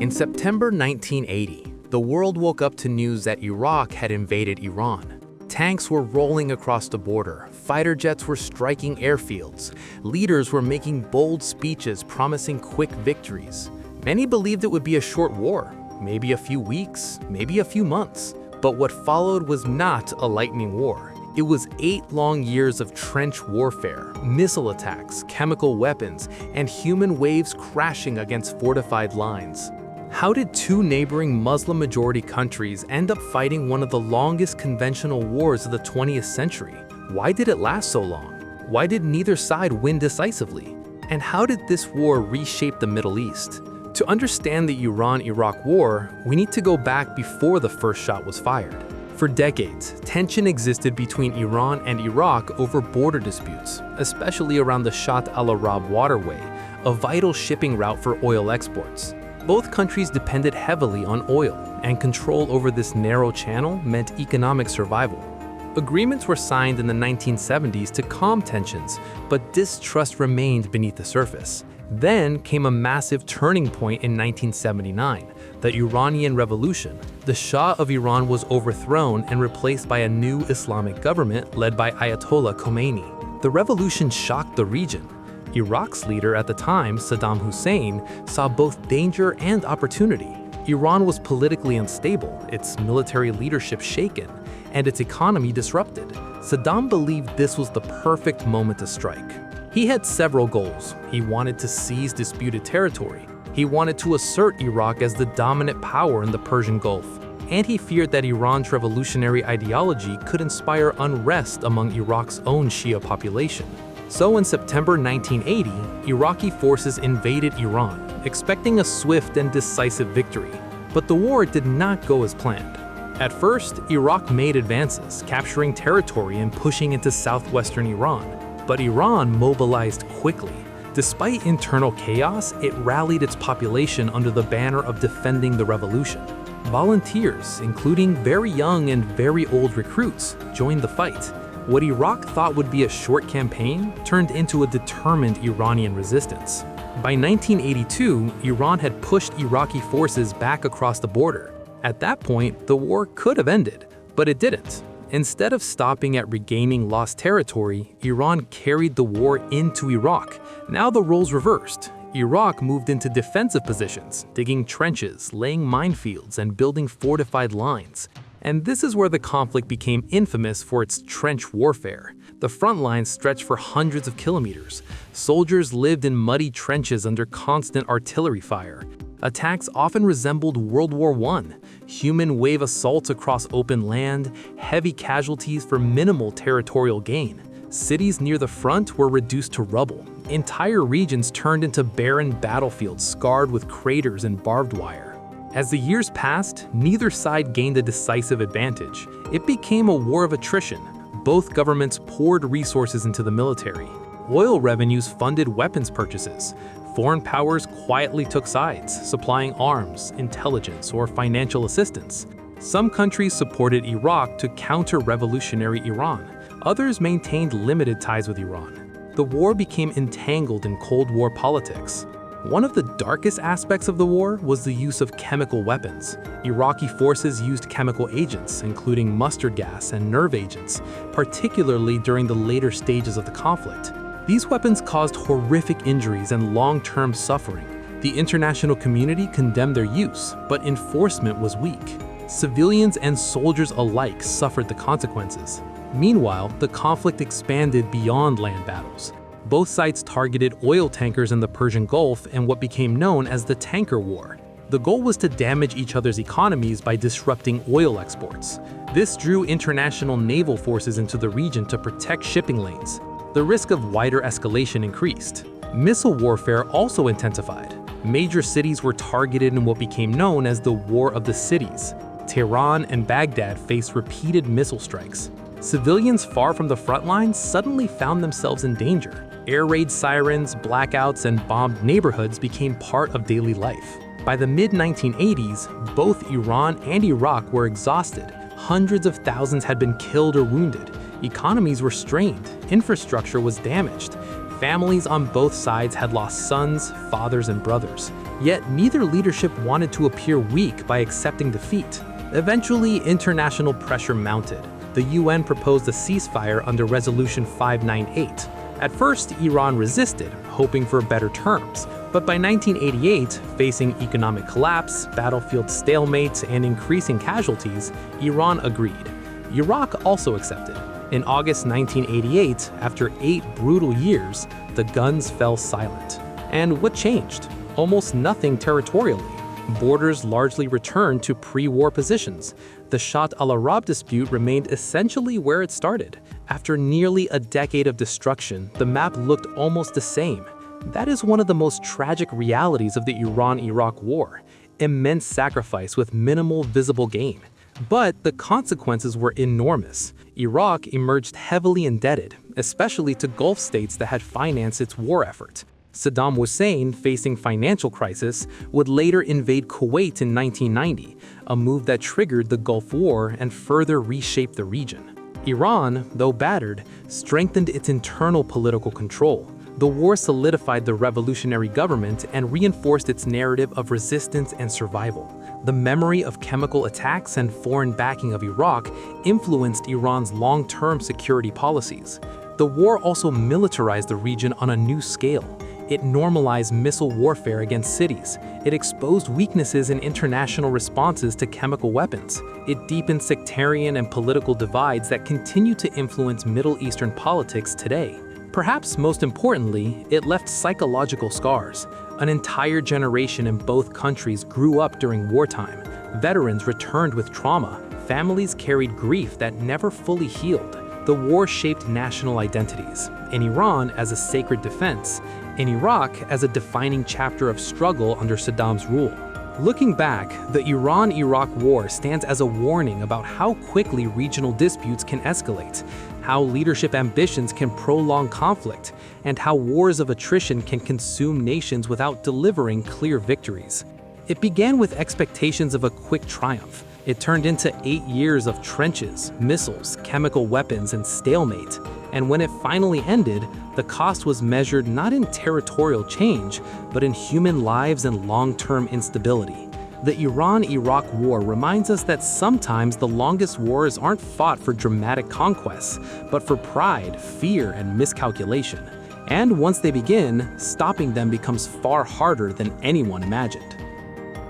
In September 1980, the world woke up to news that Iraq had invaded Iran. Tanks were rolling across the border, fighter jets were striking airfields, leaders were making bold speeches promising quick victories. Many believed it would be a short war, maybe a few weeks, maybe a few months. But what followed was not a lightning war. It was 8 long years of trench warfare, missile attacks, chemical weapons, and human waves crashing against fortified lines. How did 2 neighboring Muslim-majority countries end up fighting one of the longest conventional wars of the 20th century? Why did it last so long? Why did neither side win decisively? And how did this war reshape the Middle East? To understand the Iran-Iraq War, we need to go back before the first shot was fired. For decades, tension existed between Iran and Iraq over border disputes, especially around the Shatt al-Arab waterway, a vital shipping route for oil exports. Both countries depended heavily on oil, and control over this narrow channel meant economic survival. Agreements were signed in the 1970s to calm tensions, but distrust remained beneath the surface. Then came a massive turning point in 1979, the Iranian Revolution. The Shah of Iran was overthrown and replaced by a new Islamic government led by Ayatollah Khomeini. The revolution shocked the region. Iraq's leader at the time, Saddam Hussein, saw both danger and opportunity. Iran was politically unstable, its military leadership shaken, and its economy disrupted. Saddam believed this was the perfect moment to strike. He had several goals. He wanted to seize disputed territory. He wanted to assert Iraq as the dominant power in the Persian Gulf. And he feared that Iran's revolutionary ideology could inspire unrest among Iraq's own Shia population. So in September 1980, Iraqi forces invaded Iran, expecting a swift and decisive victory. But the war did not go as planned. At first, Iraq made advances, capturing territory and pushing into southwestern Iran. But Iran mobilized quickly. Despite internal chaos, it rallied its population under the banner of defending the revolution. Volunteers, including very young and very old recruits, joined the fight. What Iraq thought would be a short campaign turned into a determined Iranian resistance. By 1982, Iran had pushed Iraqi forces back across the border. At that point, the war could have ended, but it didn't. Instead of stopping at regaining lost territory, Iran carried the war into Iraq. Now the roles reversed. Iraq moved into defensive positions, digging trenches, laying minefields, and building fortified lines. And this is where the conflict became infamous for its trench warfare. The front lines stretched for hundreds of kilometers. Soldiers lived in muddy trenches under constant artillery fire. Attacks often resembled World War I. Human wave assaults across open land, heavy casualties for minimal territorial gain. Cities near the front were reduced to rubble. Entire regions turned into barren battlefields scarred with craters and barbed wire. As the years passed, neither side gained a decisive advantage. It became a war of attrition. Both governments poured resources into the military. Oil revenues funded weapons purchases. Foreign powers quietly took sides, supplying arms, intelligence, or financial assistance. Some countries supported Iraq to counter revolutionary Iran. Others maintained limited ties with Iran. The war became entangled in Cold War politics. One of the darkest aspects of the war was the use of chemical weapons. Iraqi forces used chemical agents, including mustard gas and nerve agents, particularly during the later stages of the conflict. These weapons caused horrific injuries and long-term suffering. The international community condemned their use, but enforcement was weak. Civilians and soldiers alike suffered the consequences. Meanwhile, the conflict expanded beyond land battles. Both sides targeted oil tankers in the Persian Gulf in what became known as the Tanker War. The goal was to damage each other's economies by disrupting oil exports. This drew international naval forces into the region to protect shipping lanes. The risk of wider escalation increased. Missile warfare also intensified. Major cities were targeted in what became known as the War of the Cities. Tehran and Baghdad faced repeated missile strikes. Civilians far from the front lines suddenly found themselves in danger. Air raid sirens, blackouts, and bombed neighborhoods became part of daily life. By the mid-1980s, both Iran and Iraq were exhausted. Hundreds of thousands had been killed or wounded. Economies were strained. Infrastructure was damaged. Families on both sides had lost sons, fathers, and brothers. Yet neither leadership wanted to appear weak by accepting defeat. Eventually, international pressure mounted. The UN proposed a ceasefire under Resolution 598. At first, Iran resisted, hoping for better terms. But by 1988, facing economic collapse, battlefield stalemates, and increasing casualties, Iran agreed. Iraq also accepted. In August 1988, after 8 brutal years, the guns fell silent. And what changed? Almost nothing territorially. Borders largely returned to pre-war positions. The Shatt al-Arab dispute remained essentially where it started. After nearly a decade of destruction, the map looked almost the same. That is one of the most tragic realities of the Iran-Iraq war. Immense sacrifice with minimal visible gain. But the consequences were enormous. Iraq emerged heavily indebted, especially to Gulf states that had financed its war effort. Saddam Hussein, facing financial crisis, would later invade Kuwait in 1990, a move that triggered the Gulf War and further reshaped the region. Iran, though battered, strengthened its internal political control. The war solidified the revolutionary government and reinforced its narrative of resistance and survival. The memory of chemical attacks and foreign backing of Iraq influenced Iran's long-term security policies. The war also militarized the region on a new scale. It normalized missile warfare against cities. It exposed weaknesses in international responses to chemical weapons. It deepened sectarian and political divides that continue to influence Middle Eastern politics today. Perhaps most importantly, it left psychological scars. An entire generation in both countries grew up during wartime. Veterans returned with trauma. Families carried grief that never fully healed. The war shaped national identities, in Iran as a sacred defense, in Iraq as a defining chapter of struggle under Saddam's rule. Looking back, the Iran-Iraq war stands as a warning about how quickly regional disputes can escalate, how leadership ambitions can prolong conflict, and how wars of attrition can consume nations without delivering clear victories. It began with expectations of a quick triumph. It turned into 8 years of trenches, missiles, chemical weapons, and stalemate. And when it finally ended, the cost was measured not in territorial change, but in human lives and long-term instability. The Iran-Iraq war reminds us that sometimes the longest wars aren't fought for dramatic conquests, but for pride, fear, and miscalculation. And once they begin, stopping them becomes far harder than anyone imagined.